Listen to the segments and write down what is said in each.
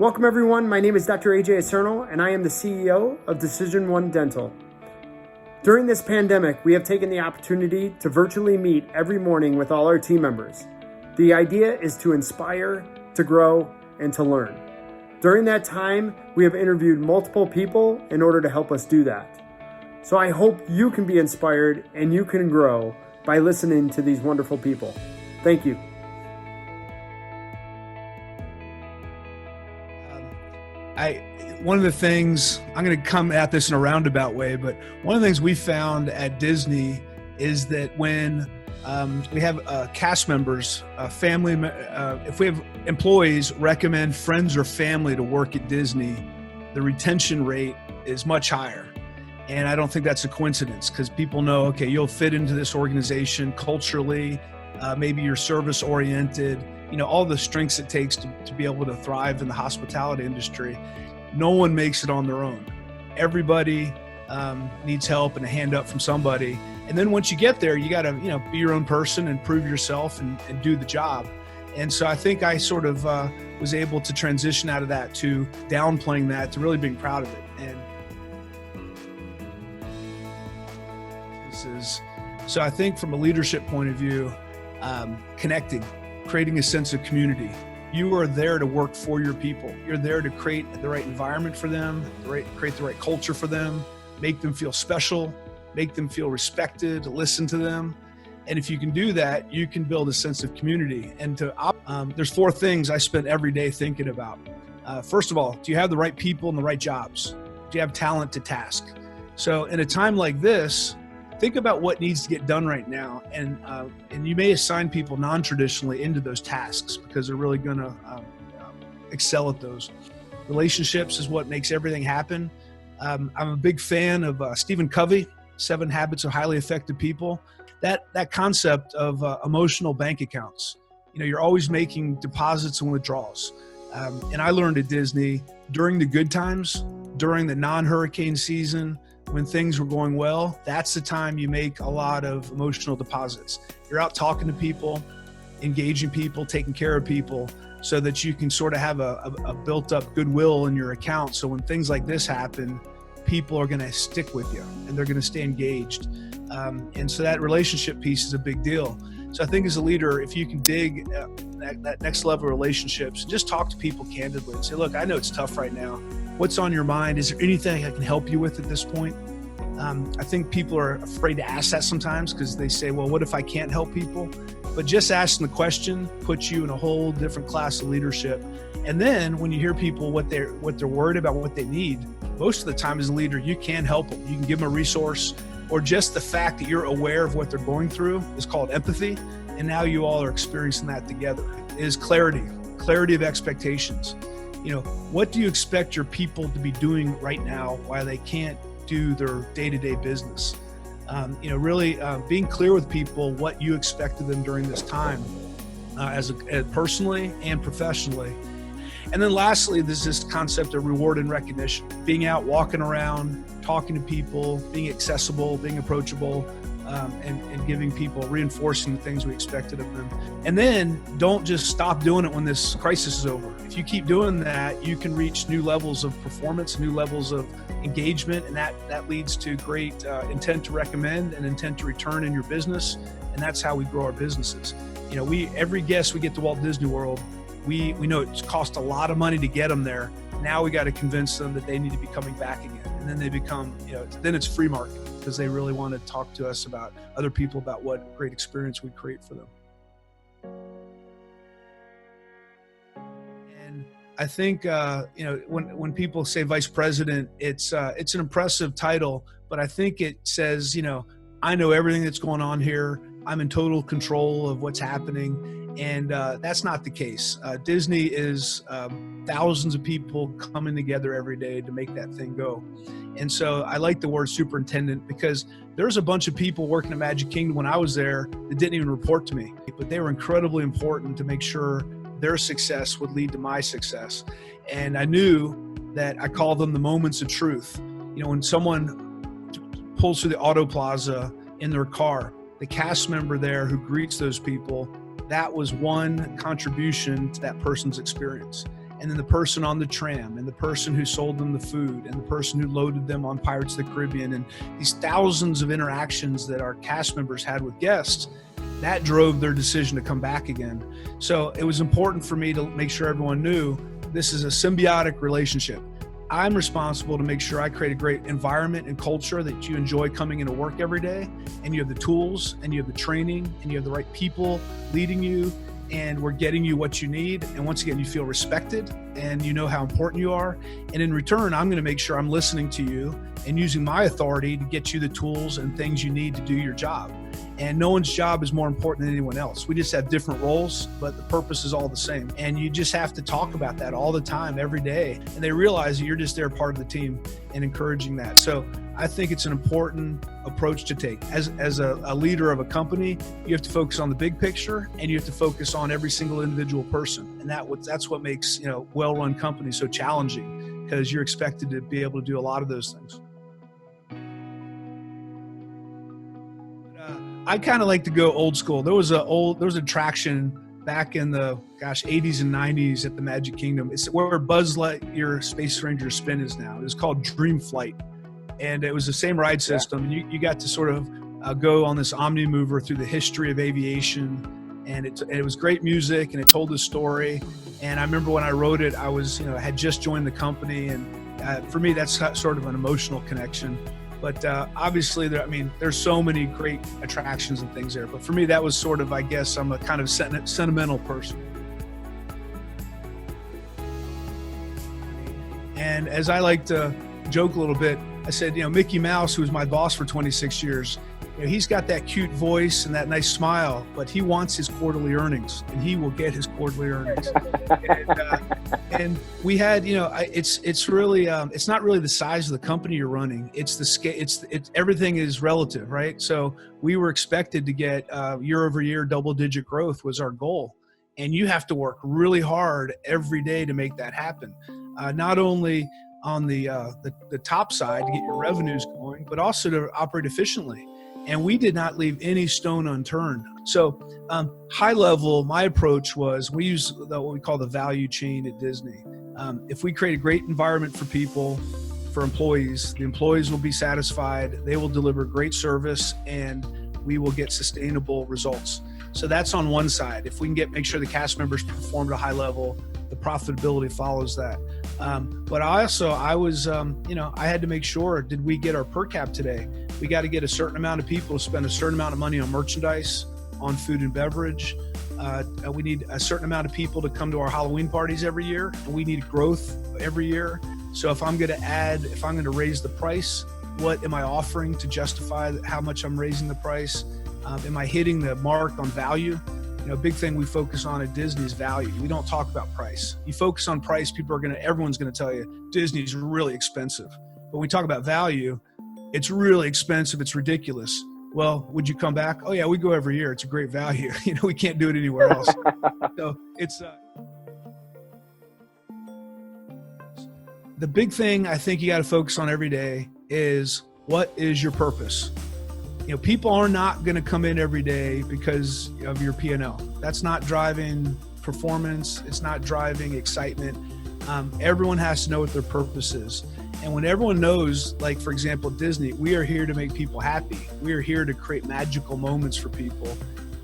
Welcome everyone, my name is Dr. AJ Acierno and I am the CEO of DecisionOne Dental. During this pandemic, we have taken the opportunity to virtually meet every morning with all our team members. The idea is to inspire, to grow, and to learn. During that time, we have interviewed multiple people in order to help us do that. So I hope you can be inspired and you can grow by listening to these wonderful people. Thank you. One of the things, I'm going to come at this in a roundabout way, but one of the things we found at Disney is that when we have cast members, if we have employees recommend friends or family to work at Disney, the retention rate is much higher. And I don't think that's a coincidence because people know, okay, you'll fit into this organization culturally, maybe you're service oriented, all the strengths it takes to be able to thrive in the hospitality industry. No one makes it on their own. Everybody needs help and a hand up from somebody. And then once you get there, you got to, be your own person and prove yourself and do the job. And so I think I sort of was able to transition out of that to downplaying that to really being proud of it. And so I think from a leadership point of view, connecting, creating a sense of community. You are there to work for your people. You're there to create the right environment for them, create the right culture for them, make them feel special, make them feel respected, listen to them. And if you can do that, you can build a sense of community. And there's 4 things I spend every day thinking about. First of all, do you have the right people in the right jobs? Do you have talent to task? So in a time like this, think about what needs to get done right now, and you may assign people non-traditionally into those tasks because they're really going to excel at those. Relationships is what makes everything happen. I'm a big fan of Stephen Covey, 7 Habits of Highly Effective People. That concept of emotional bank accounts. You're always making deposits and withdrawals. And I learned at Disney during the good times, during the non-hurricane season, when things were going well, that's the time you make a lot of emotional deposits. You're out talking to people, engaging people, taking care of people so that you can sort of have a built up goodwill in your account. So when things like this happen, people are going to stick with you and they're going to stay engaged. And so that relationship piece is a big deal. So I think as a leader, if you can dig that next level of relationships, just talk to people candidly and say, look, I know it's tough right now. What's on your mind? Is there anything I can help you with at this point? I think people are afraid to ask that sometimes because they say, well, what if I can't help people? But just asking the question puts you in a whole different class of leadership. And then when you hear people what they're worried about, what they need, most of the time as a leader, you can help them. You can give them a resource, or just the fact that you're aware of what they're going through is called empathy. And now you all are experiencing that together. It is clarity of expectations. What do you expect your people to be doing right now while they can't do their day-to-day business? Really being clear with people what you expect of them during this time, as personally and professionally. And then lastly, there's this concept of reward and recognition. Being out, walking around, talking to people, being accessible, being approachable, and giving people, reinforcing the things we expected of them. And then don't just stop doing it when this crisis is over. If you keep doing that, you can reach new levels of performance, new levels of engagement, and that leads to great intent to recommend and intent to return in your business. And that's how we grow our businesses. Every guest we get to Walt Disney World, we know it's cost a lot of money to get them there. Now we got to convince them that they need to be coming back again. And then they become, then it's free market because they really want to talk to us about other people about what great experience we create for them. And I think, when people say vice president, it's an impressive title, but I think it says, I know everything that's going on here. I'm in total control of what's happening. And that's not the case. Disney is thousands of people coming together every day to make that thing go. And so I like the word superintendent because there's a bunch of people working at Magic Kingdom when I was there that didn't even report to me, but they were incredibly important to make sure their success would lead to my success. And I knew that I call them the moments of truth. When someone pulls through the Auto Plaza in their car, the cast member there who greets those people, that was one contribution to that person's experience. and then the person on the tram, and the person who sold them the food, and the person who loaded them on Pirates of the Caribbean, and these thousands of interactions that our cast members had with guests, that drove their decision to come back again. So it was important for me to make sure everyone knew this is a symbiotic relationship. I'm responsible to make sure I create a great environment and culture that you enjoy coming into work every day, and you have the tools, and you have the training, and you have the right people leading you, and we're getting you what you need. And once again, you feel respected and you know how important you are. And in return, I'm going to make sure I'm listening to you and using my authority to get you the tools and things you need to do your job. And no one's job is more important than anyone else. We just have different roles, but the purpose is all the same. And you just have to talk about that all the time, every day. And they realize that you're just there part of the team and encouraging that. So I think it's an important approach to take. As a leader of a company, you have to focus on the big picture, and you have to focus on every single individual person. And that's what makes, well-run companies so challenging, because you're expected to be able to do a lot of those things. I kind of like to go old school. There was an attraction back in the 80s and 90s at the Magic Kingdom. It's where Buzz Lightyear Space Ranger spin is now. It was called Dream Flight, and it was the same ride system. And you got to sort of go on this omni mover through the history of aviation, and it was great music, and it told the story. And I remember when I wrote it, I was had just joined the company, and for me that's sort of an emotional connection. But obviously, there's so many great attractions and things there. But for me, that was sort of, I guess, I'm a kind of sentimental person. And as I like to joke a little bit, I said, Mickey Mouse, who was my boss for 26 years, he's got that cute voice and that nice smile, but he wants his quarterly earnings, and he will get his quarterly earnings. And we had, it's really, it's not really the size of the company you're running. It's the scale. It's everything is relative, right? So we were expected to get year over year double-digit growth was our goal, and you have to work really hard every day to make that happen. Not only on the top side to get your revenues going, but also to operate efficiently. And we did not leave any stone unturned. So high level, my approach was we use what we call the value chain at Disney. If we create a great environment for people, for employees, the employees will be satisfied, they will deliver great service, and we will get sustainable results. So that's on one side. If we can make sure the cast members perform at a high level, the profitability follows that. But I had to make sure, did we get our per cap today? We got to get a certain amount of people to spend a certain amount of money on merchandise, on food and beverage. We need a certain amount of people to come to our Halloween parties every year, and we need growth every year. So if I'm going to raise the price, what am I offering to justify how much I'm raising the price? Am I hitting the mark on value? A big thing we focus on at Disney is value. We don't talk about price. You focus on price, everyone's going to tell you Disney's really expensive. But when we talk about value, it's really expensive. It's ridiculous. Well, would you come back? Oh yeah, we go every year. It's a great value. We can't do it anywhere else. So it's the big thing I think you got to focus on every day is, what is your purpose? People are not going to come in every day because of your P&L. That's not driving performance. It's not driving excitement. Everyone has to know what their purpose is. And when everyone knows, like, for example, Disney, we are here to make people happy. We are here to create magical moments for people.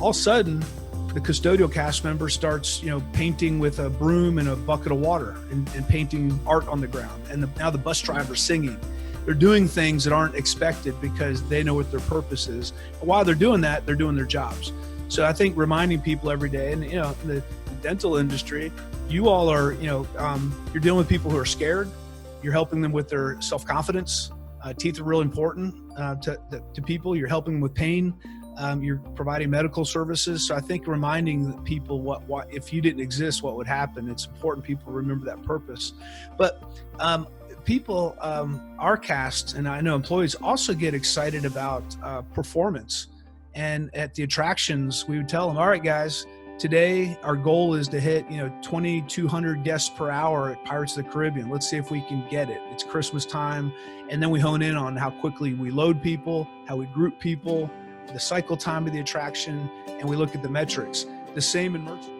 All of a sudden, the custodial cast member starts, painting with a broom and a bucket of water and painting art on the ground. And now the bus driver's singing. They're doing things that aren't expected because they know what their purpose is. And while they're doing that, they're doing their jobs. So I think reminding people every day, and in the dental industry, you all are, you're dealing with people who are scared. You're helping them with their self-confidence. Teeth are real important to people. You're helping them with pain. You're providing medical services. So I think reminding people what if you didn't exist, what would happen. It's important people remember that purpose. But people, our cast, and I know employees also get excited about performance. And at the attractions, we would tell them, all right, guys, today our goal is to hit 2,200 guests per hour at Pirates of the Caribbean. Let's see if we can get it. It's Christmas time. And then we hone in on how quickly we load people, how we group people, the cycle time of the attraction, and we look at the metrics. The same in merchandise.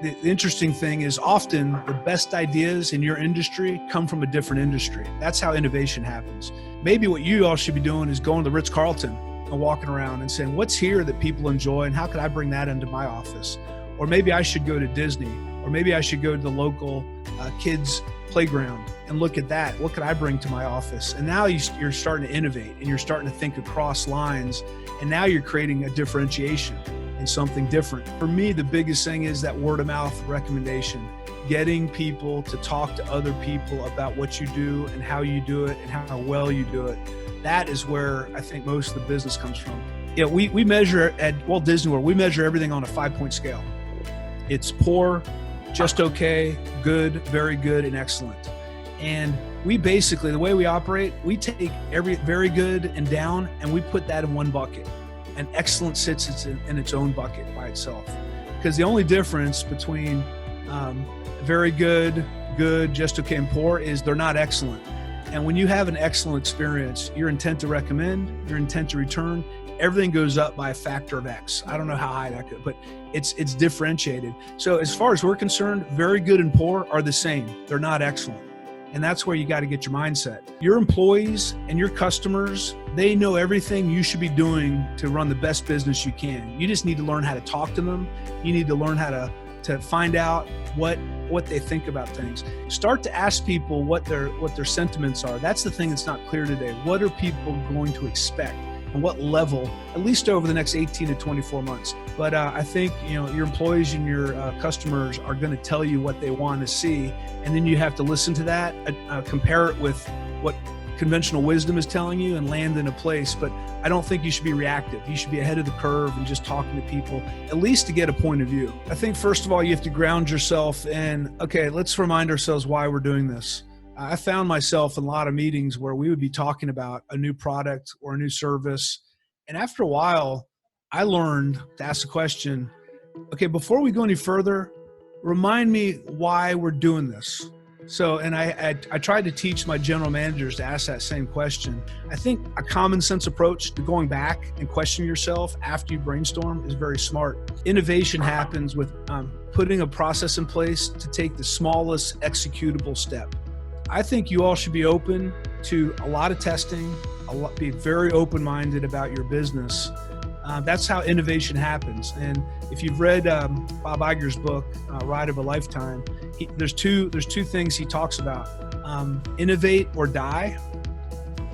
the interesting thing is often the best ideas in your industry come from a different industry. That's how innovation happens. Maybe what you all should be doing is going to the Ritz-Carlton and walking around and saying, what's here that people enjoy and how could I bring that into my office? Or maybe I should go to Disney, or maybe I should go to the local kids playground and look at that. What could I bring to my office? And now you're starting to innovate and you're starting to think across lines, and now you're creating a differentiation and something different. For me, the biggest thing is that word of mouth recommendation, getting people to talk to other people about what you do and how you do it and how well you do it. That is where I think most of the business comes from. Yeah, we measure at Walt Disney World, we measure everything on a 5-point scale. It's poor, just okay, good, very good, and excellent. And we basically, the way we operate, we take every very good and down, and we put that in one bucket. And excellent sits in its own bucket by itself. Because the only difference between very good, good, just okay, and poor is they're not excellent. And when you have an excellent experience, your intent to recommend, your intent to return, everything goes up by a factor of X. I don't know how high that could, but it's differentiated. So as far as we're concerned, very good and poor are the same. They're not excellent. And that's where you got to get your mindset. Your employees and your customers, they know everything you should be doing to run the best business you can. You just need to learn how to talk to them. You need to learn how to find out what they think about things. Start to ask people what their sentiments are. That's the thing that's not clear today. What are people going to expect? And what level, at least over the next 18 to 24 months. But I think your employees and your customers are going to tell you what they want to see, and then you have to listen to that, compare it with what conventional wisdom is telling you, and land in a place. But I don't think you should be reactive. You should be ahead of the curve and just talking to people, at least to get a point of view. I think first of all, you have to ground yourself in, okay, let's remind ourselves why we're doing this. I found myself in a lot of meetings where we would be talking about a new product or a new service. And after a while, I learned to ask the question, okay, before we go any further, remind me why we're doing this. So, and I tried to teach my general managers to ask that same question. I think a common sense approach to going back and questioning yourself after you brainstorm is very smart. Innovation happens with putting a process in place to take the smallest executable step. I think you all should be open to a lot of testing, be very open-minded about your business. That's how innovation happens. And if you've read Bob Iger's book, Ride of a Lifetime, there's two things he talks about. Innovate or die,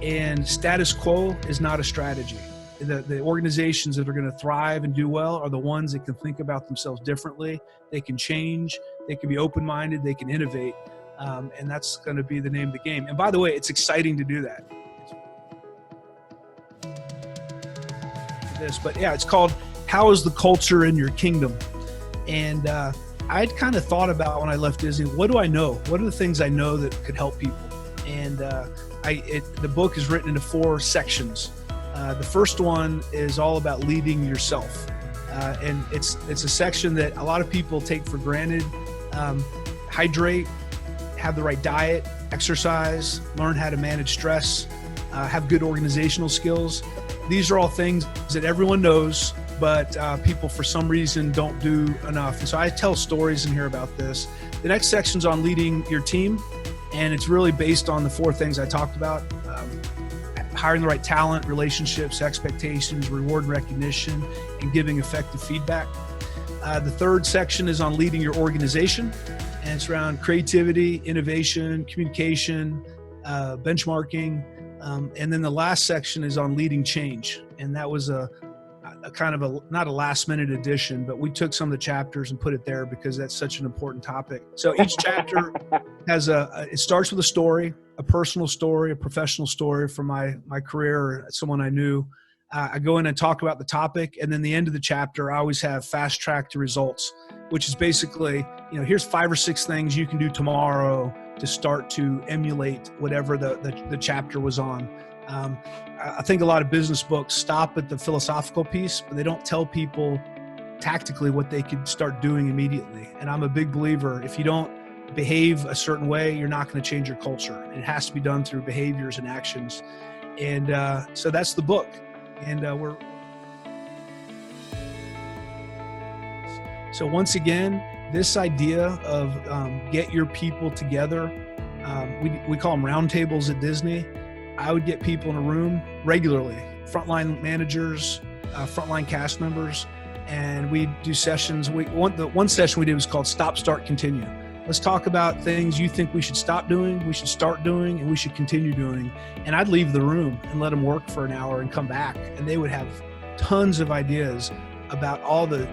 and status quo is not a strategy. The organizations that are going to thrive and do well are the ones that can think about themselves differently. They can change, they can be open-minded, they can innovate. And that's going to be the name of the game. And by the way, it's exciting to do that. But yeah, it's called How is the Culture in Your Kingdom? And I'd kind of thought about when I left Disney, what do I know? What are the things I know that could help people? And the book is written into 4 sections. The first one is all about leading yourself. And it's a section that a lot of people take for granted. Hydrate, have the right diet, exercise, learn how to manage stress, have good organizational skills. These are all things that everyone knows, but people for some reason don't do enough. And so I tell stories in here about this. The next section's on leading your team, and it's really based on the 4 things I talked about. Hiring the right talent, relationships, expectations, reward and recognition, and giving effective feedback. The third section is on leading your organization. And it's around creativity, innovation, communication, benchmarking. And then the last section is on leading change. And that was a kind of not a last minute addition, but we took some of the chapters and put it there because that's such an important topic. So each chapter has it starts with a story, a personal story, a professional story from my career, or someone I knew. I go in and talk about the topic, and then the end of the chapter, I always have fast track to results, which is basically, here's 5 or 6 things you can do tomorrow to start to emulate whatever the chapter was on. I think a lot of business books stop at the philosophical piece, but they don't tell people tactically what they could start doing immediately. And I'm a big believer, if you don't behave a certain way, you're not going to change your culture. It has to be done through behaviors and actions. And so that's the book. And So once again, this idea of get your people together, we call them roundtables at Disney. I would get people in a room regularly, frontline managers, frontline cast members, and we do sessions. The one session we did was called Stop, Start, Continue. Let's talk about things you think we should stop doing, we should start doing, and we should continue doing. And I'd leave the room and let them work for an hour and come back, and they would have tons of ideas about all the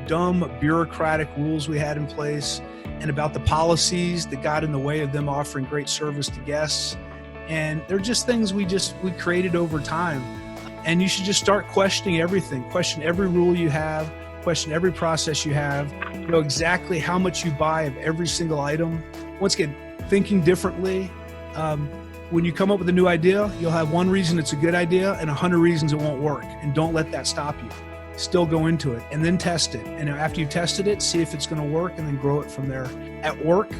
dumb bureaucratic rules we had in place and about the policies that got in the way of them offering great service to guests. And they're just things we created over time. And you should just start questioning everything. Question every rule you have, question every process you have, know exactly how much you buy of every single item. Once again, thinking differently. When you come up with a new idea, you'll have one reason it's a good idea and 100 reasons it won't work. And don't let that stop you. Still go into it and then test it. And after you've tested it, see if it's going to work and then grow it from there. At work,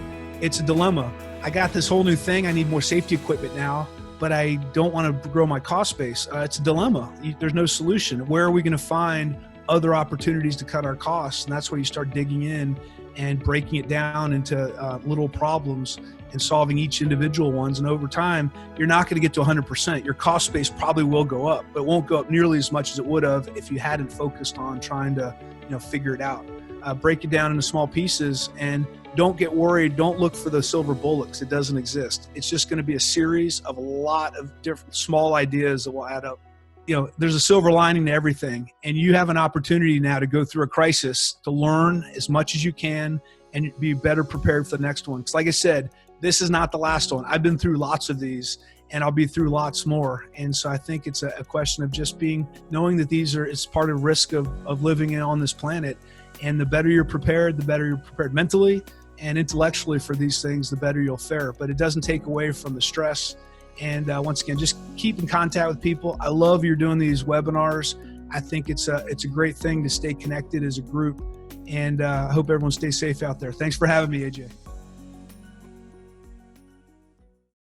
it's a dilemma. I got this whole new thing. I need more safety equipment now, but I don't want to grow my cost base. It's a dilemma. There's no solution. Where are we going to find other opportunities to cut our costs? And that's where you start digging in and breaking it down into little problems and solving each individual ones. And over time, you're not going to get to 100%. Your cost base probably will go up, but it won't go up nearly as much as it would have if you hadn't focused on trying to, figure it out. Break it down into small pieces and don't get worried. Don't look for the silver bullets. It doesn't exist. It's just going to be a series of a lot of different small ideas that will add up. There's a silver lining to everything, and you have an opportunity now to go through a crisis to learn as much as you can and be better prepared for the next one. Because like I said, this is not the last one. I've been through lots of these, and I'll be through lots more. And so I think it's a question of just knowing that it's part of risk of living on this planet. And the better you're prepared mentally and intellectually for these things, the better you'll fare. But it doesn't take away from the stress. And once again, just keep in contact with people. I love you're doing these webinars. I think it's a great thing to stay connected as a group. And I hope everyone stays safe out there. Thanks for having me, AJ.